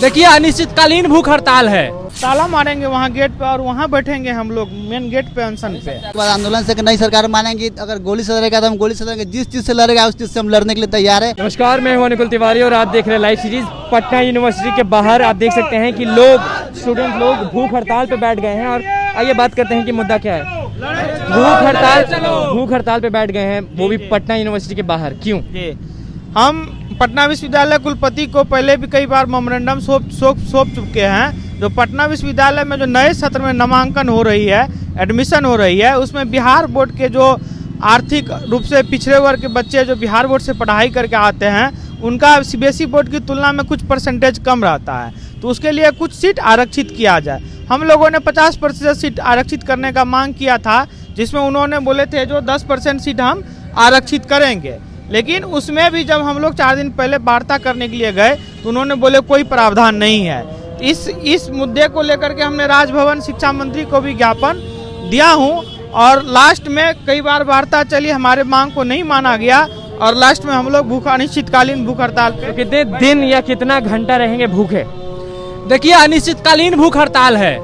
देखिए अनिश्चितकालीन भूख हड़ताल है। ताला मारेंगे वहाँ गेट पे और वहाँ बैठेंगे हम लोग मेन गेट पे अनशन पे। आंदोलन से नई सरकार मानेंगी, अगर गोली से लड़ेगा तो हम गोली से लड़ेंगे, जिस चीज से लड़ेगा उस चीज से हम लड़ने के लिए तैयार है। नमस्कार, मैं हूं अनुकुल तिवारी और आप देख रहे हैं लाइव सीरीज। पटना यूनिवर्सिटी के बाहर आप देख सकते हैं कि स्टूडेंट लोग भूख हड़ताल पे बैठ गए हैं। और आइए बात करते हैं कि मुद्दा क्या है। भूख हड़ताल पे बैठ गए हैं, वो भी पटना यूनिवर्सिटी के बाहर। क्यों? हम पटना विश्वविद्यालय कुलपति को पहले भी कई बार मेमोरेंडम सौंप चुके हैं। जो पटना विश्वविद्यालय में जो नए सत्र में नामांकन हो रही है, एडमिशन हो रही है, उसमें बिहार बोर्ड के जो आर्थिक रूप से पिछड़े वर्ग के बच्चे जो बिहार बोर्ड से पढ़ाई करके आते हैं, उनका सीबीएसई बोर्ड की तुलना में कुछ परसेंटेज कम रहता है। तो उसके लिए कुछ सीट आरक्षित किया जाए। हम लोगों ने 50% सीट आरक्षित करने का मांग किया था, जिसमें उन्होंने बोले थे जो 10% सीट हम आरक्षित करेंगे। लेकिन उसमें भी जब हम लोग 4 दिन पहले वार्ता करने के लिए गए तो उन्होंने बोले कोई प्रावधान नहीं है। इस मुद्दे को लेकर के हमने राजभवन शिक्षा मंत्री को भी ज्ञापन दिया हूं और लास्ट में कई बार वार्ता चली, हमारे मांग को नहीं माना गया और लास्ट में हम लोग अनिश्चितकालीन भूख हड़ताल पे। तो कितने दिन या कितना घंटा रहेंगे भूखे? देखिए अनिश्चितकालीन भूख हड़ताल है।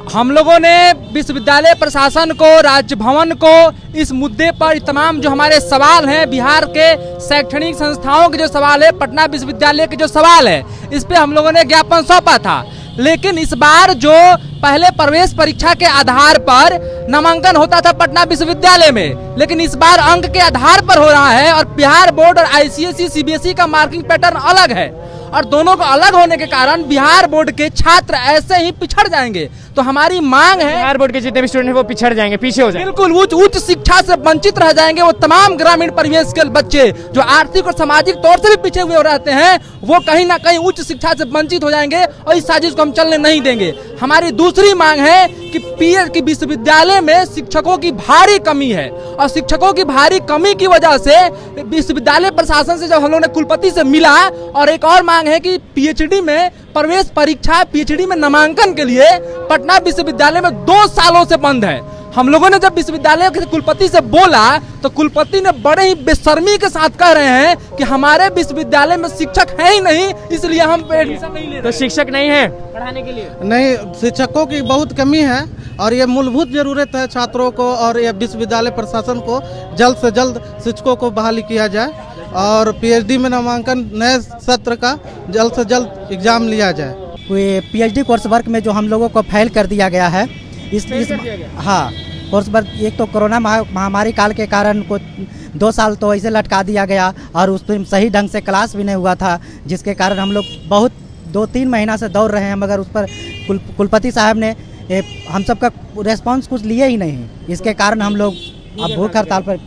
हम लोगों ने विश्वविद्यालय प्रशासन को, राजभवन को इस मुद्दे पर तमाम जो हमारे सवाल हैं, बिहार के शैक्षणिक संस्थाओं के जो सवाल है, पटना विश्वविद्यालय के जो सवाल है, इस पे हम लोगों ने ज्ञापन सौंपा था। लेकिन इस बार जो पहले प्रवेश परीक्षा के आधार पर नामांकन होता था पटना विश्वविद्यालय में, लेकिन इस बार अंक के आधार पर हो रहा है और बिहार बोर्ड और आईसीएसई सीबीएसई का मार्किंग पैटर्न अलग है और दोनों को अलग होने के कारण बिहार बोर्ड के छात्र ऐसे ही पिछड़ जाएंगे। तो हमारी मांग है, बिहार बोर्ड के जितने भी स्टूडेंट हैं वो पिछड़ जाएंगे, पीछे हो जाएंगे, बिल्कुल उच्च शिक्षा से वंचित रह जाएंगे। वो तमाम ग्रामीण परिवेश के बच्चे जो आर्थिक और सामाजिक तौर से भी पिछड़े हुए रहते हैं, वो कहीं ना कहीं उच्च शिक्षा से वंचित हो जाएंगे और इस साजिश को हम चलने नहीं देंगे। हमारी दूसरी मांग है कि विश्वविद्यालय में शिक्षकों की भारी कमी है और शिक्षकों की भारी कमी की वजह से विश्वविद्यालय प्रशासन से जब हम लोगों ने कुलपति से मिला, और एक और मांग है कि पीएचडी में प्रवेश परीक्षा, पीएचडी में नामांकन के लिए पटना विश्वविद्यालय में 2 सालों से बंद है। हम लोगों ने जब विश्वविद्यालय के कुलपति से बोला तो कुलपति ने बड़े ही बेशर्मी के साथ कह रहे हैं कि हमारे विश्वविद्यालय में शिक्षक है ही नहीं, इसलिए हम एडमिशन नहीं ले रहे। तो शिक्षक नहीं है पढ़ाने के लिए? नहीं, शिक्षकों की बहुत कमी है और ये मूलभूत जरूरत है छात्रों को और ये विश्वविद्यालय प्रशासन को जल्द से जल्द शिक्षकों को बहाली किया जाए और पीएचडी में नामांकन नए सत्र का जल्द से जल्द एग्जाम लिया जाए। पीएचडी कोर्स वर्क में जो हम लोगों को फेल कर दिया गया है, हाँ, कोर्स वर्क एक तो कोरोना महामारी काल के कारण को 2 साल तो ऐसे लटका दिया गया और उसमें सही ढंग से क्लास भी नहीं हुआ था, जिसके कारण हम लोग बहुत 2-3 महीना से दौड़ रहे हैं, मगर उस पर कुलपति साहब ने हम सबका रेस्पॉन्स कुछ लिए ही नहीं। इसके कारण हम लोग अब भूख हड़ताल पर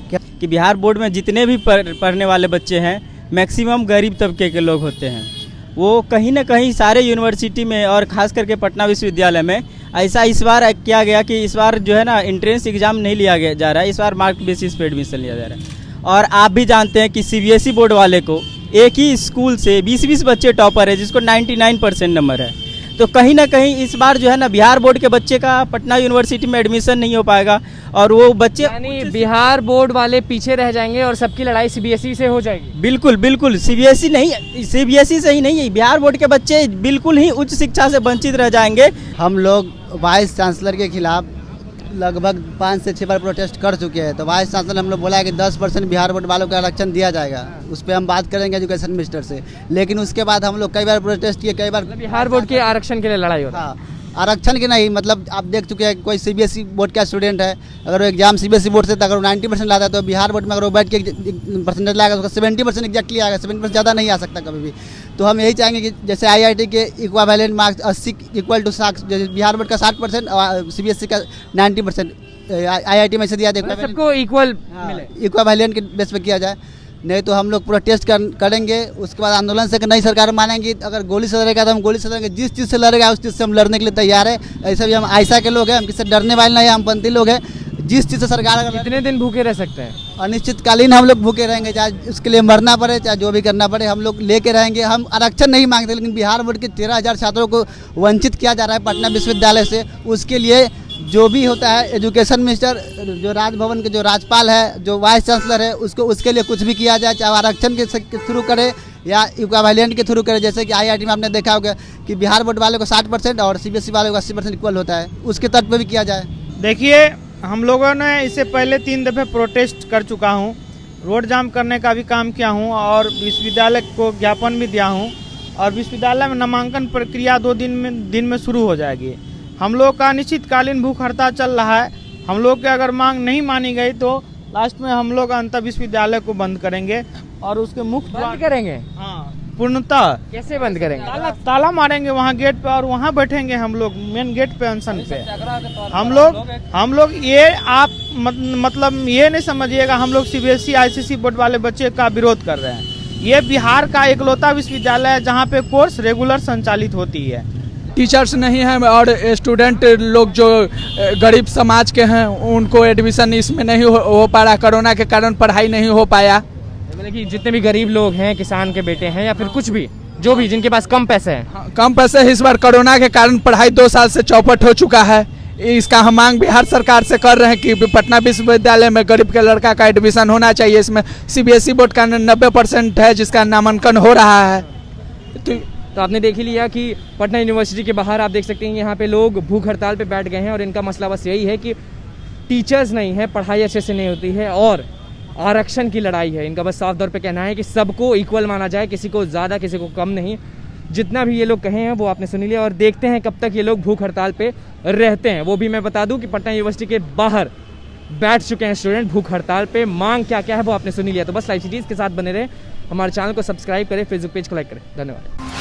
कि बिहार बोर्ड में जितने भी पढ़ने वाले बच्चे हैं, मैक्सिमम गरीब तबके के लोग होते हैं। वो कहीं ना कहीं सारे यूनिवर्सिटी में और ख़ास करके पटना विश्वविद्यालय में ऐसा इस बार किया गया कि इस बार जो है ना एंट्रेंस एग्जाम नहीं लिया जा रहा है, इस बार मार्क बेसिस पे एडमिशन लिया जा रहा है। और आप भी जानते हैं कि सीबीएसई बोर्ड वाले को एक ही स्कूल से 20-20 बच्चे टॉपर है, जिसको 99% नंबर है। तो कहीं ना कहीं इस बार जो है ना बिहार बोर्ड के बच्चे का पटना यूनिवर्सिटी में एडमिशन नहीं हो पाएगा और वो बच्चे, यानी बिहार बोर्ड वाले पीछे रह जाएंगे और सबकी लड़ाई सीबीएसई से हो जाएगी। बिल्कुल सीबीएसई से ही नहीं है, बिहार बोर्ड के बच्चे बिल्कुल ही उच्च शिक्षा से वंचित रह जाएंगे। हम लोग वाइस चांसलर के खिलाफ लगभग 5 से 6 बार प्रोटेस्ट कर चुके हैं। तो वाइस चांसलर हम लोग बोला है कि 10% बिहार बोर्ड वालों को आरक्षण दिया जाएगा, उस पर हम बात करेंगे एजुकेशन मिनिस्टर से। लेकिन उसके बाद हम लोग कई बार प्रोटेस्ट किए, कई बार बिहार बोर्ड के आरक्षण के लिए लड़ाई होती है। हाँ, आरक्षण के नहीं, मतलब आप देख चुके हैं कोई सीबीएसई बोर्ड का स्टूडेंट है, अगर वो एग्जाम सीबीएसई बोर्ड से अगर वो 90% लाता है तो बिहार बोर्ड में अगर वो बैठ के परसेंटेज लाएगा तो उसका 70% एग्जैक्टली आएगा, 70% ज़्यादा नहीं आ सकता कभी भी। तो हम यही चाहेंगे कि जैसे आईआईटी के equivalent marks 80 equal to 60, Bihar board का 60% और सीबीएसई का 90%, आईआईटी में से दिया जाए, सबको इक्वावेलेंट के बेस पे किया जाए। नहीं तो हम लोग प्रोटेस्ट करेंगे। उसके बाद आंदोलन से नई सरकार मानेंगी, अगर गोली से लड़ेगा तो हम गोली से लड़ेंगे, जिस चीज़ से लड़ेगा उस चीज़ से हम लड़ने के लिए तैयार है। ऐसे भी हम आयसा के लोग हैं, हम किससे डरने वाले नहीं, हम पंथी लोग हैं। जिस चीज़ से सरकार अगर कितने दिन भूखे रह सकते हैं? अनिश्चितकालीन हम लोग भूखे रहेंगे, चाहे उसके लिए मरना पड़े, चाहे जो भी करना पड़े, हम लोग लेके रहेंगे। हम आरक्षण नहीं मांगते, लेकिन बिहार बोर्ड के 13,000 छात्रों को वंचित किया जा रहा है पटना विश्वविद्यालय से। उसके लिए जो भी होता है एजुकेशन मिनिस्टर, जो राजभवन के जो राज्यपाल है, जो वाइस चांसलर है, उसके लिए कुछ भी किया जाए, चाहे आरक्षण के थ्रू करे या इक्विवेलेंट के थ्रू करें, जैसे कि IIT में आपने देखा होगा कि बिहार बोर्ड वाले को 60% और CBSE वाले को 80% इक्वल होता है, उसके तर्ज पे भी किया जाए। देखिए, हम लोगों ने इससे पहले 3 दफ़े प्रोटेस्ट कर चुका हूँ, रोड जाम करने का भी काम किया हूँ और विश्वविद्यालय को ज्ञापन भी दिया हूँ और विश्वविद्यालय में नामांकन प्रक्रिया 2 दिन में शुरू हो जाएगी। हम लोग का अनिश्चितकालीन भूख हड़ताल चल रहा है। हम लोग की अगर मांग नहीं मानी गई तो लास्ट में हम लोग अंतर विश्वविद्यालय को बंद करेंगे और उसके मुख्य बंद करेंगे। हाँ, पूर्णतः। कैसे बंद करेंगे? ताला मारेंगे वहाँ गेट पे और वहाँ बैठेंगे हम लोग मेन गेट पे अनशन पे। हम लोग ये आप मतलब ये नहीं समझिएगा हम लोग CBSE ICC बोर्ड वाले बच्चे का विरोध कर रहे हैं। ये बिहार का इकलौता विश्वविद्यालय है जहाँ पे कोर्स रेगुलर संचालित होती है। टीचर्स नहीं हैं और स्टूडेंट लोग जो गरीब समाज के हैं उनको एडमिशन इसमें नहीं हो पा रहा, कोरोना के कारण पढ़ाई नहीं हो पाया। मतलब कि जितने भी गरीब लोग हैं, किसान के बेटे हैं या फिर कुछ भी जो भी जिनके पास कम पैसे हैं, कम पैसे इस बार कोरोना के कारण पढ़ाई 2 साल से चौपट हो चुका है। इसका हम मांग बिहार सरकार से कर रहे हैं कि पटना विश्वविद्यालय में गरीब के लड़का का एडमिशन होना चाहिए। इसमें CBSE बोर्ड का 90% है जिसका नामांकन हो रहा है। तो आपने देख ही लिया कि पटना यूनिवर्सिटी के बाहर आप देख सकते हैं यहाँ पे लोग भूख हड़ताल पे बैठ गए हैं और इनका मसला बस यही है कि टीचर्स नहीं है, पढ़ाई अच्छे से नहीं होती है और आरक्षण की लड़ाई है। इनका बस साफ तौर पे कहना है कि सबको इक्वल माना जाए, किसी को ज़्यादा किसी को कम नहीं। जितना भी ये लोग कहे हैं वो आपने सुन लिया और देखते हैं कब तक ये लोग भूख हड़ताल पे रहते हैं। वो भी मैं बता दूं कि पटना यूनिवर्सिटी के बाहर बैठ चुके हैं स्टूडेंट भूख हड़ताल पे। मांग क्या क्या है वो आपने सुन लिया। तो बस लाइव सीरीज के साथ बने रहे, हमारे चैनल को सब्सक्राइब करें, फेसबुक पेज को लाइक करें। धन्यवाद।